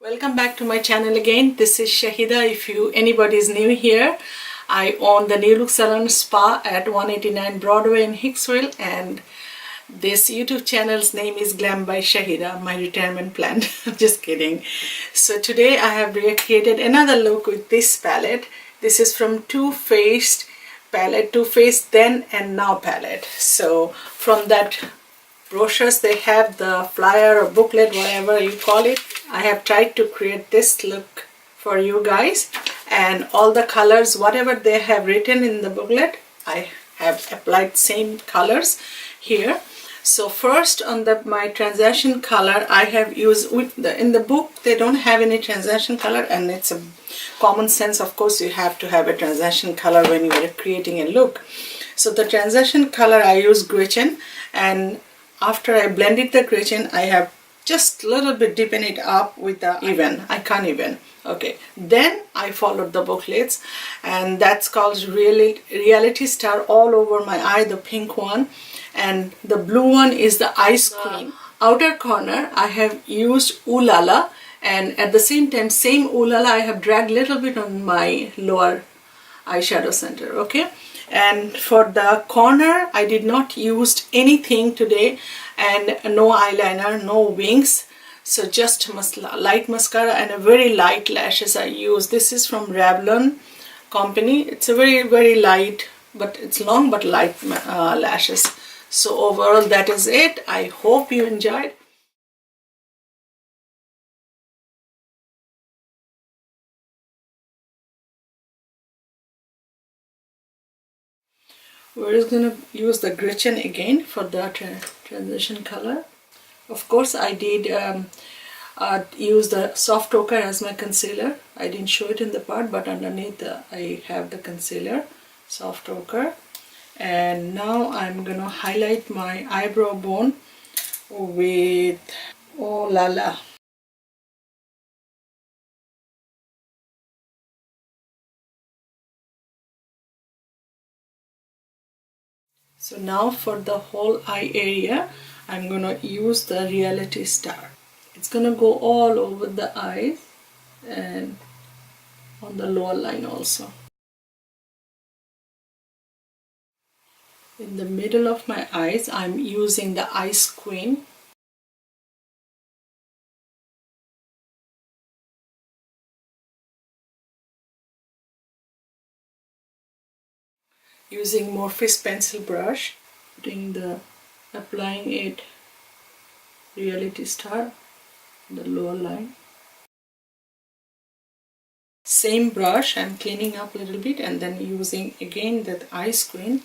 Welcome back to my channel again. This is Shahida. If anybody is new here, I own the New Look Salon Spa at 189 Broadway in Hicksville, and this YouTube channel's name is Glamby Shahida, my retirement plan. I'm just kidding. So today I have recreated another look with this palette. This is from Too Faced palette, Too Faced Then and Now palette. So from that brochures, they have the flyer or booklet, whatever you call it. I have tried to create this look for you guys, and all the colors, whatever they have written in the booklet, I have applied same colors here. So first on my transaction color, I have used in the book they don't have any transaction color, and it's a common sense, of course you have to have a transaction color when you are creating a look. So the transaction color I use Gretchen, and after I blended the Gretchen, I have just a little bit deepen it up with the even. I can't even. Okay. Then I followed the booklets, and that's called Reality Star all over my eye, the pink one, and the blue one is the Ice Queen. Outer corner I have used Ooh and at the same time same Ooh I have dragged a little bit on my lower eyeshadow center. Okay. And for the corner I did not use anything today, and no eyeliner, no wings, so just light mascara and a very light lashes I use. This is from Revlon company. It's a very light, but it's long but light lashes. So overall that is it. I hope you enjoyed. We're just going to use the Gretchen again for the transition color. Of course I did use the soft ochre as my concealer. I didn't show it in the part, but underneath I have the concealer, soft ochre. And now I'm going to highlight my eyebrow bone with Oh La La. So now for the whole eye area, I'm going to use the Reality Star. It's going to go all over the eyes and on the lower line also. In the middle of my eyes, I'm using the Ice Queen. Using Morphe's pencil brush, applying it Reality Star on the lower line. Same brush, I'm cleaning up a little bit and then using again that Ice Queen.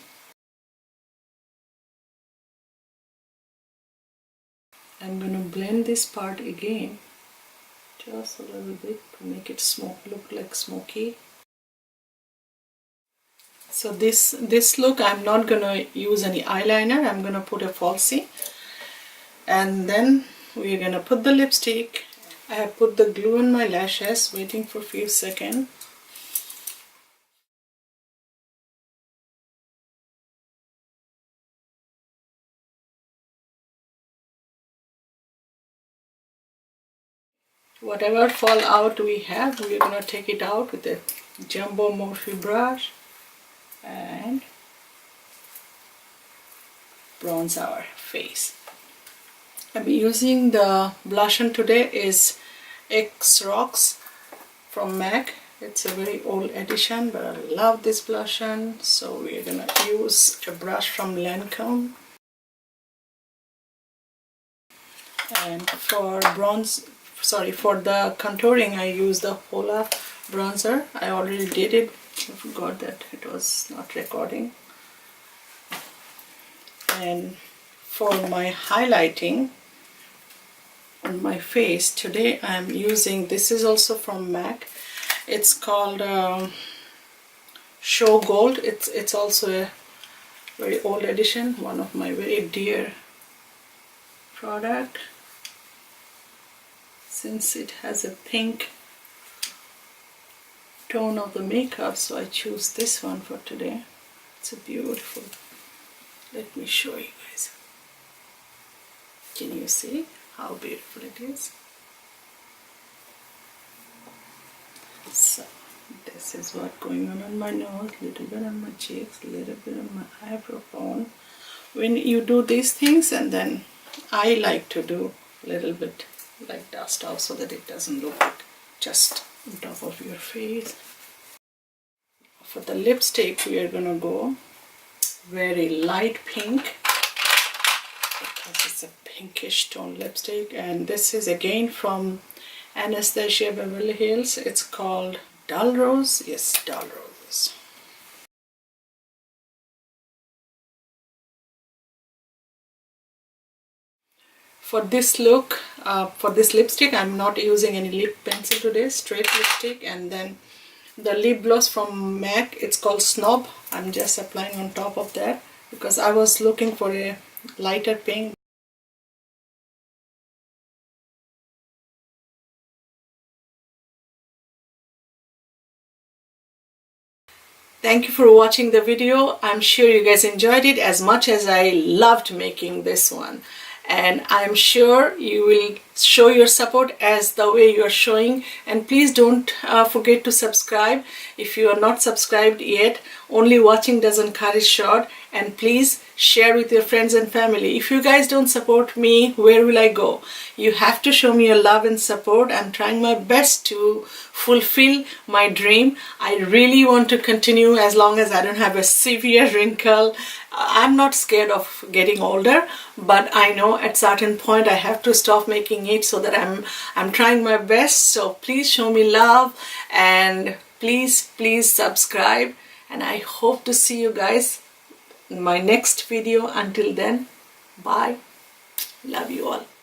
I'm going to blend this part again, just a little bit to make it look like smoky. So this look, I'm not going to use any eyeliner. I'm going to put a falsie, and then we're going to put the lipstick. I have put the glue on my lashes, waiting for a few seconds. Whatever fall out we have, we're going to take it out with a jumbo Morphe brush and bronze our face. I'm using the blush on today is X Rocks from MAC. It's a very old edition, but I love this blush on, so we're gonna use a brush from Lancome. And for for the contouring, I use the Hoola bronzer. I already did it. I forgot that it was not recording. And for my highlighting on my face today, I'm using, this is also from MAC. It's called Show Gold. It's also a very old edition, one of my very dear product. Since it has a pink tone of the makeup, so I choose this one for today. It's a beautiful. Let me show you guys. Can you see how beautiful it is? So this is what going on my nose, little bit on my cheeks, little bit on my eyebrow bone. When you do these things, and then I like to do a little bit like dust off so that it doesn't look like just on top of your face. For the lipstick, we are gonna go very light pink because it's a pinkish tone lipstick, and this is again from Anastasia Beverly Hills. It's called Dull Rose. Yes, Dull Roses. For this look, for this lipstick, I'm not using any lip pencil today, straight lipstick, and then the lip gloss from MAC, it's called Snob. I'm just applying on top of that because I was looking for a lighter pink. Thank you for watching the video. I'm sure you guys enjoyed it as much as I loved making this one. And I'm sure you will show your support as the way you are showing. And please don't forget to subscribe if you are not subscribed yet. Only watching doesn't cut it short. And please share with your friends and family. If you guys don't support me, where will I go? You have to show me your love and support. I'm trying my best to fulfill my dream. I really want to continue as long as I don't have a severe wrinkle. I'm not scared of getting older, but I know at certain point I have to stop making it, so that I'm trying my best. So please show me love, and please subscribe, and I hope to see you guys in my next video. Until then, bye. Love you all.